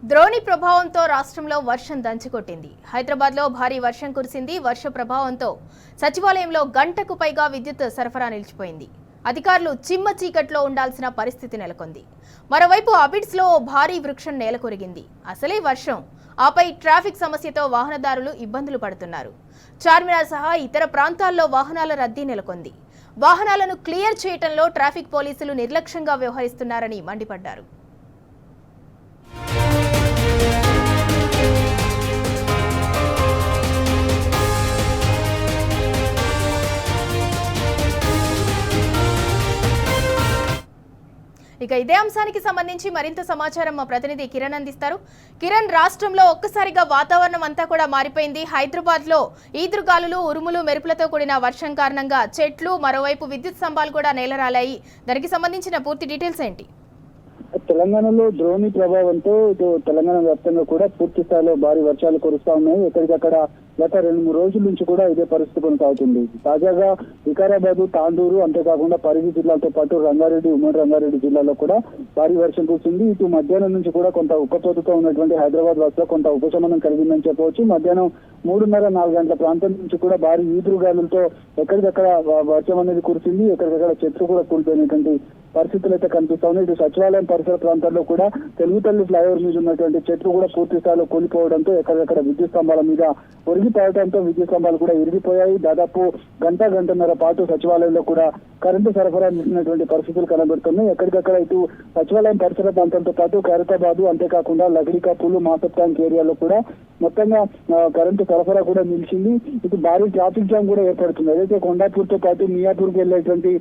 ద్రోణి ప్రభావంతో రాష్ట్రంలో వర్షం దంచుకొట్టింది. హైదరాబాద్లో భారీ వర్షం కురిసింది. వర్ష ప్రభావంతో సచివాలయంలో గంటకు పైగా విద్యుత్ సరఫరా నిలిచిపోయింది. అధికారులు చిమ్మ చీకట్లో ఉండాల్సిన పరిస్థితి నెలకొంది. మరోవైపు అబిడ్స్లో భారీ వృక్షం నేలకొరిగింది. అసలే వర్షం, ఆపై ట్రాఫిక్ సమస్యతో వాహనదారులు ఇబ్బందులు పడుతున్నారు. చార్మినార్ సహా ఇతర ప్రాంతాల్లో వాహనాల రద్దీ నెలకొంది. వాహనాలను క్లియర్ చేయడంలో ట్రాఫిక్ పోలీసులు నిర్లక్ష్యంగా వ్యవహరిస్తున్నారని మండిపడ్డారు. ఇక ఇదే అంశానికి సంబంధించి మరింత సమాచారం మా ప్రతినిధి కిరణ్ అందిస్తారు. కిరణ్, రాష్ట్రంలో ఒక్కసారిగా వాతావరణం అంతా కూడా మారిపోయింది. హైదరాబాద్ లో ఈదురుగాలులు, ఉరుములు, మెరుపులతో కూడిన వర్షం కారణంగా చెట్లు, మరోవైపు విద్యుత్ స్తంభాలు కూడా నేలరాలాయి. దానికి సంబంధించిన పూర్తి డీటెయిల్స్ ఏంటి? తెలంగాణలో ద్రోణి ప్రభావంతో ఇటు తెలంగాణ వ్యాప్తంగా కూడా పూర్తి స్థాయిలో భారీ వర్షాలు కురుస్తా ఉన్నాయి. ఎక్కడికక్కడ గత 2-3 రోజుల నుంచి కూడా ఇదే పరిస్థితి కొనసాగుతుంది. తాజాగా వికారాబాద్, తాండూరు, అంతేకాకుండా పరిగి జిల్లాలతో పాటు రంగారెడ్డి, ఉమ్మడి రంగారెడ్డి జిల్లాలో కూడా భారీ వర్షం కురిసింది. ఇటు మధ్యాహ్నం నుంచి కూడా కొంత ఉక్కపోతతో ఉన్నటువంటి హైదరాబాద్ వాసులో కొంత ఉపశమనం కలిగిందని చెప్పవచ్చు. మధ్యాహ్నం 3:30-4 గంటల ప్రాంతం నుంచి కూడా భారీ ఈదురుగాలులతో ఎక్కడికక్కడ వర్షం అనేది కురిసింది. ఎక్కడికక్కడ చెట్లు కూడా కూలిపోయినటువంటి పరిస్థితులు అయితే కనిపిస్తా ఉన్నాయి. ఇటు సచివాలయం పరిసర ప్రాంతాల్లో కూడా తెలుగు తల్లి ఫ్లైఓవర్ మీద ఉన్నటువంటి చెట్లు కూడా పూర్తి స్థాయిలో కూలిపోవడంతో ఎక్కడికక్కడ విద్యుత్ స్తంభాల మీద ఒరిగిపోవడంతో విద్యుత్ స్తంభాలు కూడా ఇరిగిపోయాయి. దాదాపు గంటన్నర పాటు సచివాలయంలో కూడా కరెంటు సరఫరా నిలిచినటువంటి పరిస్థితులు కనబడుతున్నాయి. ఎక్కడికక్కడ ఇటు సచివాలయం పరిసర ప్రాంతాలతో పాటు ఖైరతాబాద్, అంతేకాకుండా లగడికాపులు, మాసప్ ట్యాంక్ ఏరియాలో కూడా మొత్తంగా కరెంటు సరఫరా కూడా నిలిచింది. ఇటు భారీ ట్రాఫిక్ జామ్ కూడా ఏర్పడుతుంది. ఏదైతే కొండాపూర్ తో పాటు మియాపూర్ కి వెళ్ళేటువంటి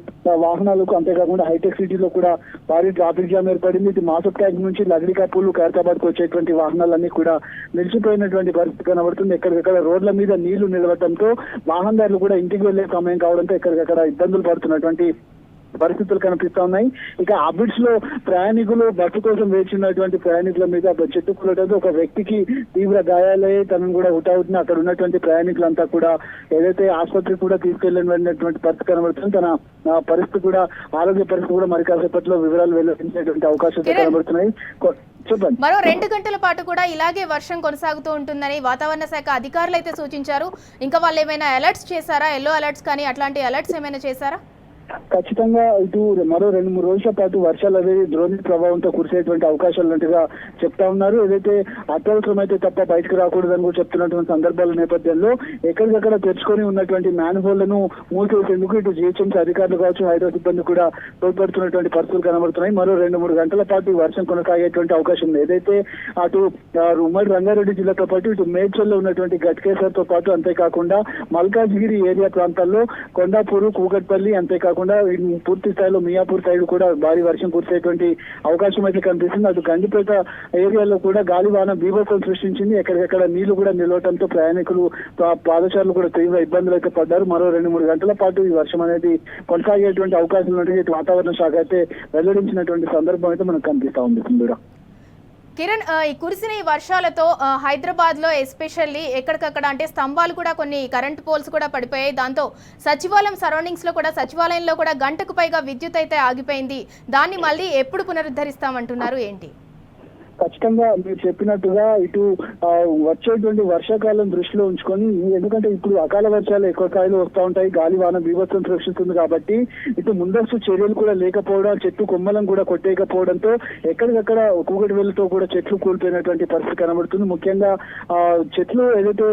వాహనాలకు, అంతేకాకుండా హైటెక్ సిటీలో కూడా భారీ ట్రాఫిక్ జామ్ ఏర్పడింది. ఇటు మాసప్ ట్యాంక్ నుంచి లగడికాపులు, ఖైరతాబాద్ కు వచ్చేటువంటి వాహనాలన్నీ కూడా నిలిచిపోయినటువంటి పరిస్థితి కనబడుతుంది. ఎక్కడికక్కడ రోడ్ల మీద నీళ్లు నిలవడంతో వాహనదారులు కూడా ఇంటికి వెళ్లే సమయం కావడంతో ఎక్కడికక్కడ ఇబ్బందులు పడుతున్నటువంటి పరిస్థితులు కనిపిస్తా ఉన్నాయి. ఇక అబిడ్స్ లో ప్రయాణికులు బస్సు కోసం వేచినటువంటి ప్రయాణికుల మీద చెట్టు కూలడంతో ఒక వ్యక్తికి తీవ్ర గాయాలయ్యి తనను కూడా హుటాహుటిన అక్కడ ఉన్నటువంటి ప్రయాణికులంతా కూడా ఏదైతే ఆసుపత్రికి కూడా తీసుకెళ్లినటువంటి పరిస్థితి కనబడుతుంది. తన పరిస్థితి కూడా, ఆరోగ్య పరిస్థితి కూడా మరి కాసేపట్లో వివరాలు వెల్లడించేటువంటి అవకాశాలు కనబడుతున్నాయి. మరో 2 గంటల పాటు కూడా ఇలాగే వర్షం కొనసాగుతూ ఉంటుందని వాతావరణ శాఖ అధికారులు అయితే సూచించారు. ఇంకా వాళ్ళు ఏమైనా అలర్ట్స్ చేశారా? ఎల్లో అలర్ట్స్ కానీ అట్లాంటి అలర్ట్స్ ఏమైనా చేశారా? ఖచ్చితంగా ఇటు మరో 2-3 రోజుల పాటు వర్షాలు అనేది ద్రోణి ప్రభావంతో కురిసేటువంటి అవకాశాలు ఉన్నట్టుగా చెప్తా ఉన్నారు. ఏదైతే అత్యవసరమైతే తప్ప బయటకు రాకూడదని కూడా చెప్తున్నటువంటి సందర్భాల నేపథ్యంలో ఎక్కడికక్కడ తెరుచుకొని ఉన్నటువంటి మ్యాన్హోల్లను మూసేసేందుకు ఇటు జిహెచ్ఎంసీ అధికారులు కావచ్చు, హైడ్రా సిబ్బంది కూడా తోడ్పడుతున్నటువంటి పరిస్థితులు కనబడుతున్నాయి. మరో 2-3 గంటల పాటు వర్షం కొనసాగేటువంటి అవకాశం ఉంది. ఏదైతే అటు ఉమ్మడి రంగారెడ్డి జిల్లాతో పాటు ఇటు మేడ్చల్లో ఉన్నటువంటి గట్కేసర్ తో పాటు, అంతేకాకుండా మల్కాజ్గిరి ఏరియా ప్రాంతాల్లో కొండాపూరు, కూకట్పల్లి, అంతేకాకుండా పూర్తి స్థాయిలో మియాపూర్ సైడ్ కూడా భారీ వర్షం కురిసేటువంటి అవకాశం అయితే కనిపిస్తుంది. అటు గండిపేట ఏరియాలో కూడా గాలివాన బీభత్సం సృష్టించింది. ఎక్కడికక్కడ నీళ్లు కూడా నిలవడంతో ప్రయాణికులు, పాదచారులు కూడా తీవ్ర ఇబ్బందులు అయితే పడ్డారు. మరో 2-3 గంటల పాటు ఈ వర్షం అనేది కొనసాగేటువంటి అవకాశం ఉన్నట్టు వాతావరణ శాఖ అయితే వెల్లడించినటువంటి సందర్భం అయితే మనకు కనిపిస్తా ఉంది. కిరణ్, ఈ కురిసిన ఈ వర్షాలతో హైదరాబాద్ లో ఎస్పెషల్లీ ఎక్కడికక్కడ అంటే స్తంభాలు కూడా, కొన్ని కరెంట్ పోల్స్ కూడా పడిపోయాయి. దాంతో సచివాలయం సరౌండింగ్స్ లో కూడా, సచివాలయంలో కూడా గంటకు పైగా విద్యుత్ అయితే ఆగిపోయింది. దాన్ని మళ్ళీ ఎప్పుడు పునరుద్ధరిస్తామంటున్నారు ఏంటి? ఖచ్చితంగా మీరు చెప్పినట్టుగా ఇటు వచ్చేటువంటి వర్షాకాలం దృష్టిలో ఉంచుకొని, ఎందుకంటే ఇప్పుడు అకాల వర్షాలు ఎక్కువ స్థాయిలో వస్తూ ఉంటాయి, గాలివాన బీభత్సం సృష్టిస్తుంది కాబట్టి ఇటు ముందస్తు చర్యలు కూడా లేకపోవడం, చెట్టు కొమ్మలను కూడా కొట్టేయకపోవడంతో ఎక్కడికక్కడ ఒక్కొక్కటి వెళ్తూ కూడా చెట్లు కూలిపోయినటువంటి పరిస్థితి కనబడుతుంది. ముఖ్యంగా చెట్లు ఏదైతే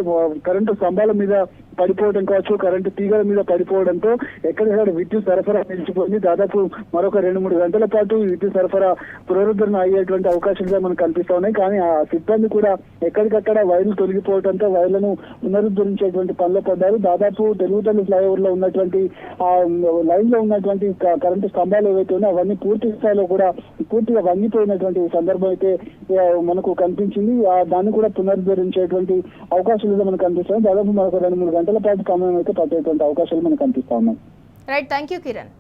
కరెంటు స్తంభాల మీద పడిపోవడం కావచ్చు, కరెంటు తీగల మీద పడిపోవడంతో ఎక్కడికక్కడ విద్యుత్ సరఫరా నిలిచిపోయింది. దాదాపు మరొక 2-3 గంటల పాటు విద్యుత్ సరఫరా పునరుద్ధరణ అయ్యేటువంటి అవకాశాలుగా మనకు కనిపిస్తా ఉన్నాయి. కానీ ఆ సిబ్బంది కూడా ఎక్కడికక్కడ వైర్లు తొలగిపోవడంతో వైర్లను పునరుద్ధరించేటువంటి పనిలో పడ్డారు. దాదాపు తెలుగు తల్లి ఫ్లైఓవర్ లో ఉన్నటువంటి ఆ లైన్ లో ఉన్నటువంటి కరెంటు స్తంభాలు ఏవైతే ఉన్నాయో అవన్నీ పూర్తి స్థాయిలో కూడా పూర్తిగా వంగిపోయినటువంటి సందర్భం అయితే మనకు కనిపించింది. దాన్ని కూడా పునరుద్ధరించేటువంటి అవకాశాలు మనకు కనిపిస్తాయి. దాదాపు మరొక 2-3 గంటల పాటు సమయం అయితే పట్టేటువంటి అవకాశాలు మనకు కనిపిస్తా ఉన్నాయి. Right, thank you Kiran.